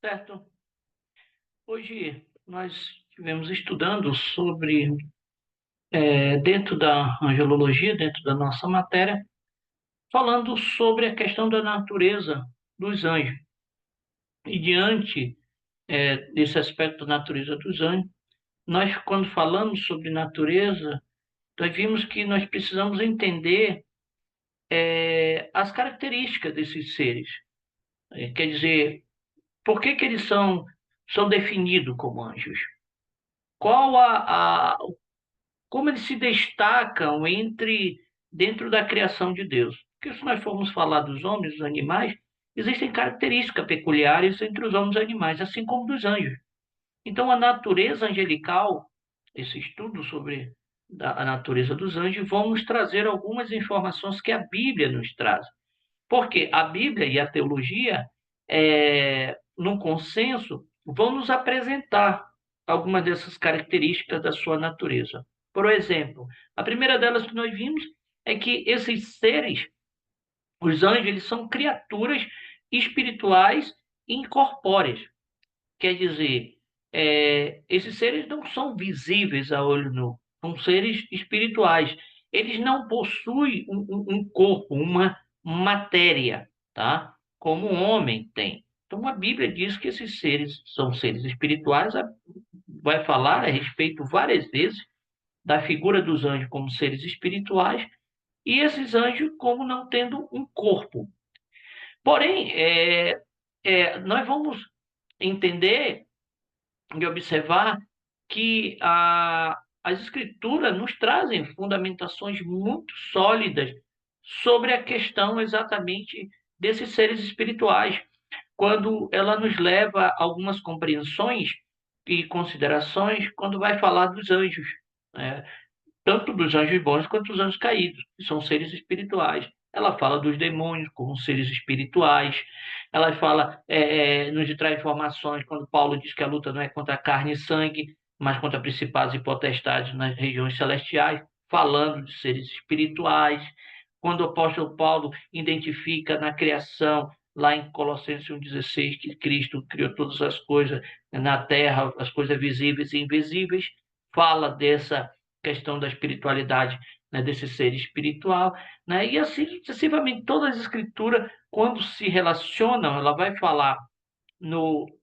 Certo. Hoje nós estivemos estudando sobre, dentro da angelologia, dentro da nossa matéria, falando sobre a questão da natureza dos anjos. E diante, desse aspecto da natureza dos anjos, nós, quando falamos sobre natureza, nós vimos que nós precisamos entender, as características desses seres. Quer dizer, por que que eles são definidos como anjos? Qual como eles se destacam dentro da criação de Deus. Porque se nós formos falar dos homens, dos animais, existem características peculiares entre os homens e os animais, assim como dos anjos. Então, a natureza angelical, esse estudo sobre a natureza dos anjos, vão nos trazer algumas informações que a Bíblia nos traz. Porque a Bíblia e a teologia, num consenso, vão nos apresentar algumas dessas características da sua natureza. Por exemplo, a primeira delas que nós vimos é que esses seres, os anjos, eles são criaturas espirituais e incorpóreas. Quer dizer, esses seres não são visíveis a olho nu, são seres espirituais. Eles não possuem um corpo, uma matéria, tá? Como o homem tem. Então a Bíblia diz que esses seres são seres espirituais, vai falar a respeito várias vezes da figura dos anjos como seres espirituais e esses anjos como não tendo um corpo. Porém, nós vamos entender e observar que as escrituras nos trazem fundamentações muito sólidas sobre a questão exatamente desses seres espirituais, quando ela nos leva a algumas compreensões e considerações quando vai falar dos anjos, né? Tanto dos anjos bons quanto dos anjos caídos, que são seres espirituais. Ela fala dos demônios como seres espirituais. Ela fala, nos traz informações quando Paulo diz que a luta não é contra carne e sangue, mas contra principados e potestades nas regiões celestiais, falando de seres espirituais. Quando o apóstolo Paulo identifica na criação, lá em Colossenses 1,16, que Cristo criou todas as coisas na terra, as coisas visíveis e invisíveis, fala dessa questão da espiritualidade, né, desse ser espiritual, né? E assim sucessivamente todas as escrituras, quando se relacionam, ela vai falar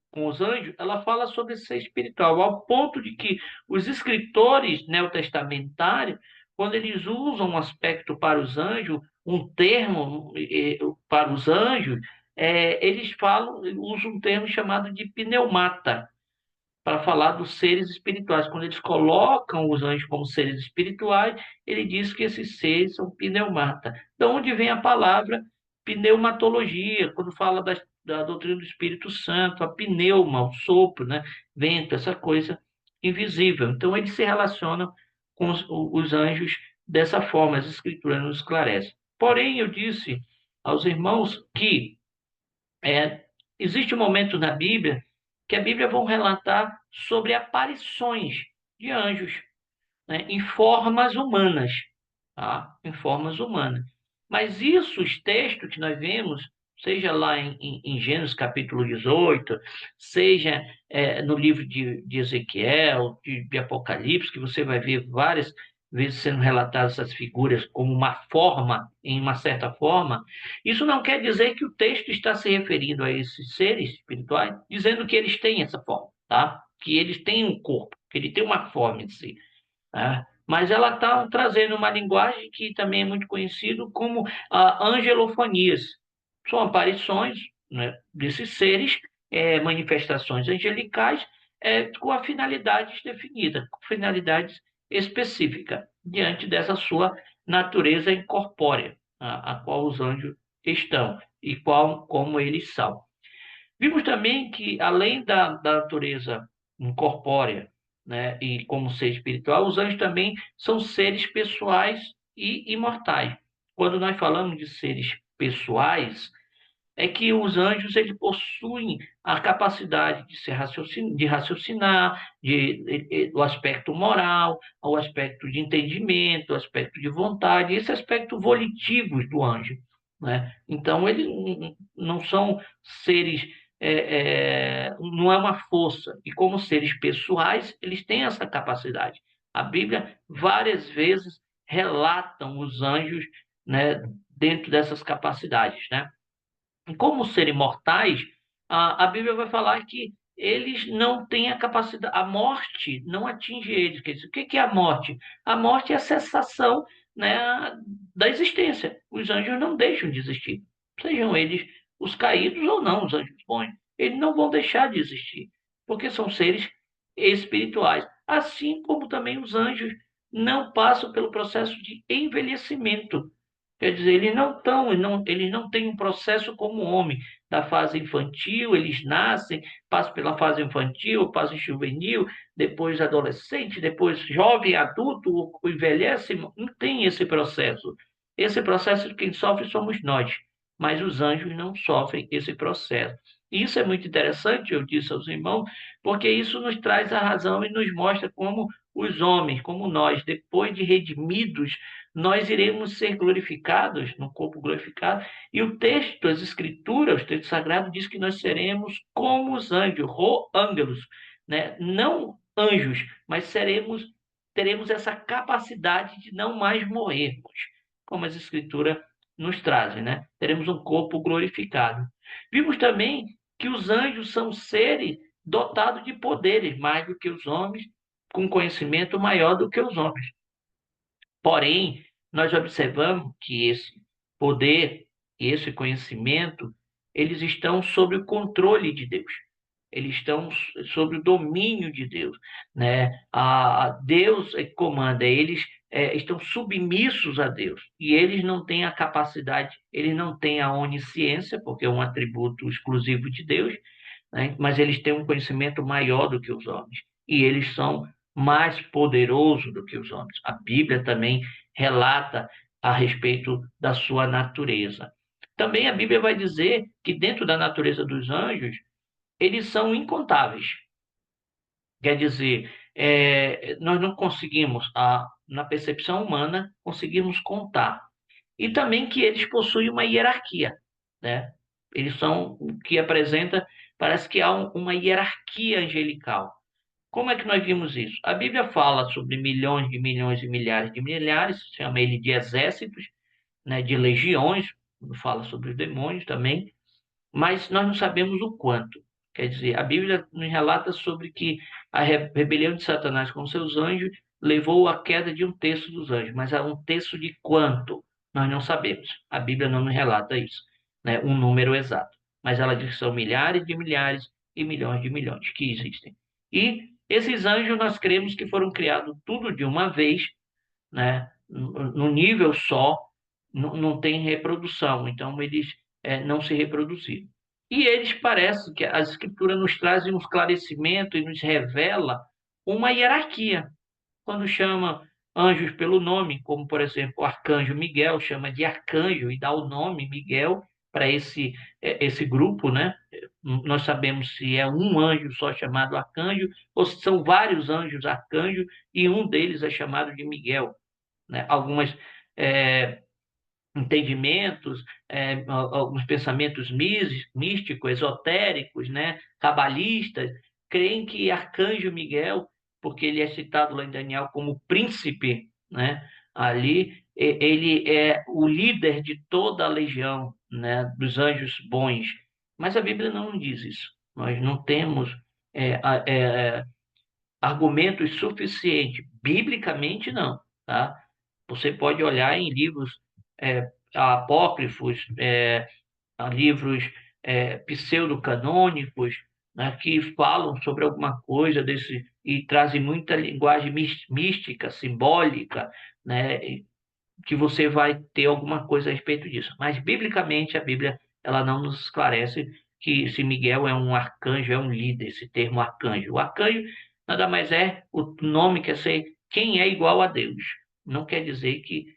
com os anjos, ela fala sobre esse ser espiritual, ao ponto de que os escritores neotestamentários, quando eles usam um aspecto para os anjos, um termo para os anjos, eles usam um termo chamado de pneumata, para falar dos seres espirituais. Quando eles colocam os anjos como seres espirituais, ele diz que esses seres são pneumata. De onde vem a palavra pneumatologia, quando fala da doutrina do Espírito Santo, a pneuma, o sopro, né? Vento, essa coisa invisível. Então, eles se relacionam com os anjos dessa forma, as Escrituras nos esclarecem. Porém, eu disse aos irmãos que existe um momento na Bíblia que a Bíblia vão relatar sobre aparições de anjos, né, em formas humanas, tá? Em formas humanas. Mas isso, os textos que nós vemos, seja lá em Gênesis capítulo 18, seja no livro de Ezequiel, de Apocalipse, que você vai ver várias vezes sendo relatadas essas figuras como uma forma, em uma certa forma, isso não quer dizer que o texto está se referindo a esses seres espirituais, dizendo que eles têm essa forma, tá? Que eles têm um corpo, que ele tem uma forma em si, tá? Mas ela está trazendo uma linguagem que também é muito conhecido como angelofonias. São aparições, né, desses seres, manifestações angelicais, com a finalidade definida, com finalidades específica, diante dessa sua natureza incorpórea, a qual os anjos estão e como eles são. Vimos também que, além da natureza incorpórea, né, e como ser espiritual, os anjos também são seres pessoais e imortais. Quando nós falamos de seres pessoais, é que os anjos eles possuem a capacidade de raciocinar, o aspecto moral, o aspecto de entendimento, o aspecto de vontade, esse aspecto volitivo do anjo, né? Então, eles não são seres não é uma força. E como seres pessoais, eles têm essa capacidade. A Bíblia várias vezes relatam os anjos, né, dentro dessas capacidades, né? E como serem mortais, a Bíblia vai falar que eles não têm a capacidade, a morte não atinge eles. Quer dizer, o que é a morte? A morte é a cessação, né, da existência. Os anjos não deixam de existir, sejam eles os caídos ou não, os anjos bons. Eles não vão deixar de existir, porque são seres espirituais. Assim como também os anjos não passam pelo processo de envelhecimento. Quer dizer, eles não têm um processo como o homem, da fase infantil, eles nascem, passam pela fase infantil, fase juvenil, depois adolescente, depois jovem, adulto, envelhece, não tem esse processo. Esse processo quem sofre somos nós, mas os anjos não sofrem esse processo. E isso é muito interessante, eu disse aos irmãos, porque isso nos traz a razão e nos mostra como os homens, como nós, depois de redimidos, nós iremos ser glorificados, no corpo glorificado, e o texto, as escrituras, o texto sagrado diz que nós seremos como os anjos, ro-ângelos, né? Não anjos, mas teremos essa capacidade de não mais morrermos, como as escrituras nos trazem, né? Teremos um corpo glorificado. Vimos também que os anjos são seres dotados de poderes mais do que os homens, com conhecimento maior do que os homens. Porém, nós observamos que esse poder, esse conhecimento, eles estão sob o controle de Deus. Eles estão sob o domínio de Deus, né? Deus é que comanda, eles estão submissos a Deus. E eles não têm a capacidade, eles não têm a onisciência, porque é um atributo exclusivo de Deus, né? Mas eles têm um conhecimento maior do que os homens. E eles são mais poderosos do que os homens. A Bíblia também relata a respeito da sua natureza. Também a Bíblia vai dizer que dentro da natureza dos anjos, eles são incontáveis. Quer dizer, nós não conseguimos, na percepção humana, conseguimos contar. E também que eles possuem uma hierarquia, né? Eles são o que apresenta, parece que há uma hierarquia angelical. Como é que nós vimos isso? A Bíblia fala sobre milhões de milhares, chama ele de exércitos, né, de legiões, fala sobre os demônios também, mas nós não sabemos o quanto. Quer dizer, a Bíblia nos relata sobre que a rebelião de Satanás com seus anjos levou à queda de um terço dos anjos, mas a um terço de quanto? Nós não sabemos. A Bíblia não nos relata isso, né? Um número exato. Mas ela diz que são milhares de milhares e milhões de milhões que existem. E esses anjos nós cremos que foram criados tudo de uma vez, né? No nível só, não tem reprodução, então eles não se reproduziram. E eles parecem que a Escritura nos traz um esclarecimento e nos revela uma hierarquia. Quando chama anjos pelo nome, como por exemplo o arcanjo Miguel, chama de arcanjo e dá o nome Miguel para esse grupo, né? Nós sabemos se é um anjo só chamado arcanjo ou se são vários anjos arcanjos e um deles é chamado de Miguel, né? Algumas entendimentos, alguns pensamentos místicos, esotéricos, né? Cabalistas, creem que Arcanjo Miguel, porque ele é citado lá em Daniel como príncipe, né? Ali, ele é o líder de toda a legião, né? Dos anjos bons. Mas a Bíblia não diz isso. Nós não temos é, é, argumentos suficientes. Biblicamente, não, tá? Você pode olhar em livros apócrifos, livros pseudocanônicos, né, que falam sobre alguma coisa desse e trazem muita linguagem mística, simbólica, né, que você vai ter alguma coisa a respeito disso. Mas, biblicamente, a Bíblia ela não nos esclarece que se Miguel é um arcanjo, é um líder, esse termo arcanjo. O arcanjo nada mais é o nome quer ser quem é igual a Deus. Não quer dizer que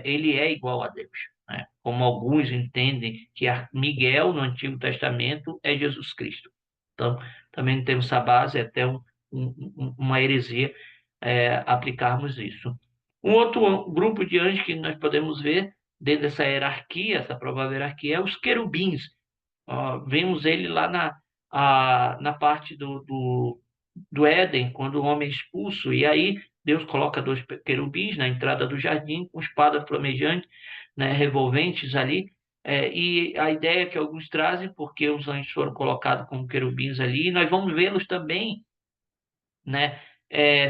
ele é igual a Deus, né? Como alguns entendem que Miguel, no Antigo Testamento, é Jesus Cristo. Então, também temos essa base, é até uma heresia aplicarmos isso. Um outro grupo de anjos que nós podemos ver dentro dessa hierarquia, essa provável hierarquia, é os querubins. Vemos ele lá na parte do Éden, quando o homem é expulso, e aí Deus coloca dois querubins na entrada do jardim com espadas flamejantes, né, revolventes ali, e a ideia que alguns trazem, porque os anjos foram colocados como querubins ali, e nós vamos vê-los também, né,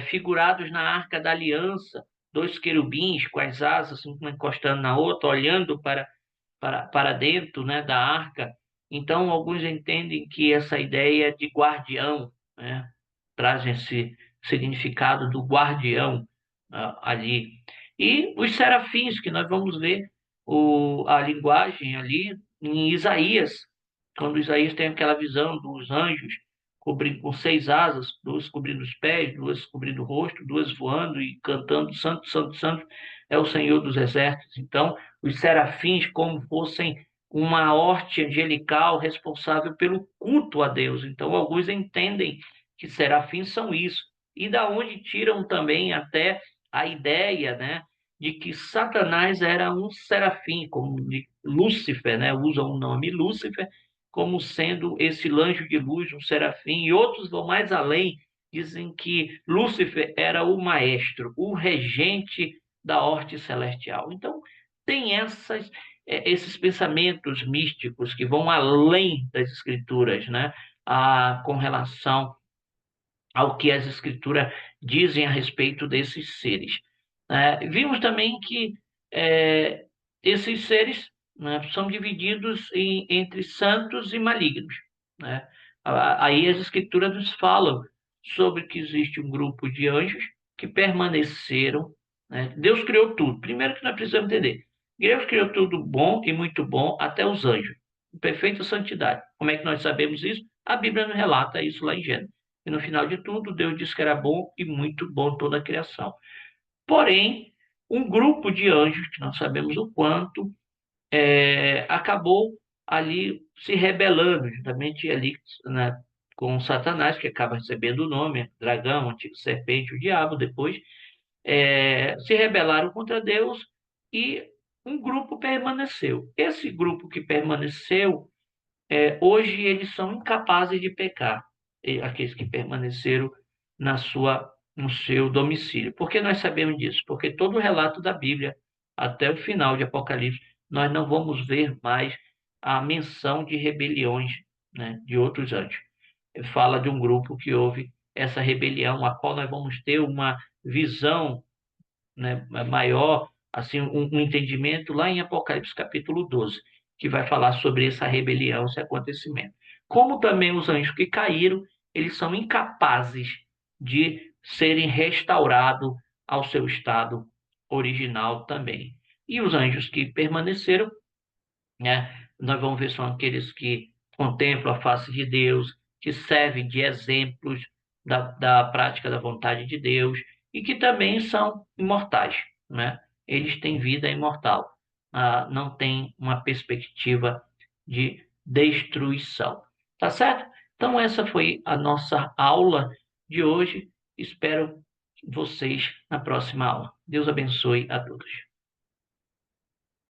figurados na Arca da Aliança, dois querubins com as asas, uma encostando na outra, olhando para dentro, né, da arca. Então, alguns entendem que essa ideia de guardião, né, traz esse significado do guardião ali. E os serafins, que nós vamos ver a linguagem ali em Isaías, quando Isaías tem aquela visão dos anjos cobrindo com seis asas, duas cobrindo os pés, duas cobrindo o rosto, duas voando e cantando Santo, Santo, Santo é o Senhor dos Exércitos. Então, os serafins como fossem uma horte angelical responsável pelo culto a Deus. Então, alguns entendem que serafins são isso. E da onde tiram também até a ideia, né, de que Satanás era um serafim, como Lúcifer, né, usam o nome Lúcifer como sendo esse anjo de luz, um serafim, e outros vão mais além, dizem que Lúcifer era o maestro, o regente da horte celestial. Então, tem esses pensamentos místicos que vão além das escrituras, né? Com relação ao que as escrituras dizem a respeito desses seres. Vimos também que é, esses seres, né, são divididos entre santos e malignos, né? Aí as escrituras nos falam sobre que existe um grupo de anjos que permaneceram, né? Deus criou tudo. Primeiro que nós precisamos entender. Deus criou tudo bom e muito bom, até os anjos, em perfeita santidade. Como é que nós sabemos isso? A Bíblia nos relata isso lá em Gênesis. E no final de tudo, Deus disse que era bom e muito bom toda a criação. Porém, um grupo de anjos, que não sabemos o quanto, acabou ali se rebelando, justamente ali, né, com Satanás, que acaba recebendo o nome, dragão, antigo serpente, o diabo, depois, se rebelaram contra Deus e um grupo permaneceu. Esse grupo que permaneceu, hoje eles são incapazes de pecar, aqueles que permaneceram no seu domicílio. Por que nós sabemos disso? Porque todo o relato da Bíblia, até o final de Apocalipse, nós não vamos ver mais a menção de rebeliões, né, de outros anjos. Fala de um grupo que houve essa rebelião, a qual nós vamos ter uma visão, né, maior, assim, um entendimento lá em Apocalipse capítulo 12, que vai falar sobre essa rebelião, esse acontecimento. Como também os anjos que caíram, eles são incapazes de serem restaurados ao seu estado original também. E os anjos que permaneceram, né, nós vamos ver, são aqueles que contemplam a face de Deus, que servem de exemplos da prática da vontade de Deus e que também são imortais, né? Eles têm vida imortal, não têm uma perspectiva de destruição. Tá certo? Então, essa foi a nossa aula de hoje. Espero vocês na próxima aula. Deus abençoe a todos.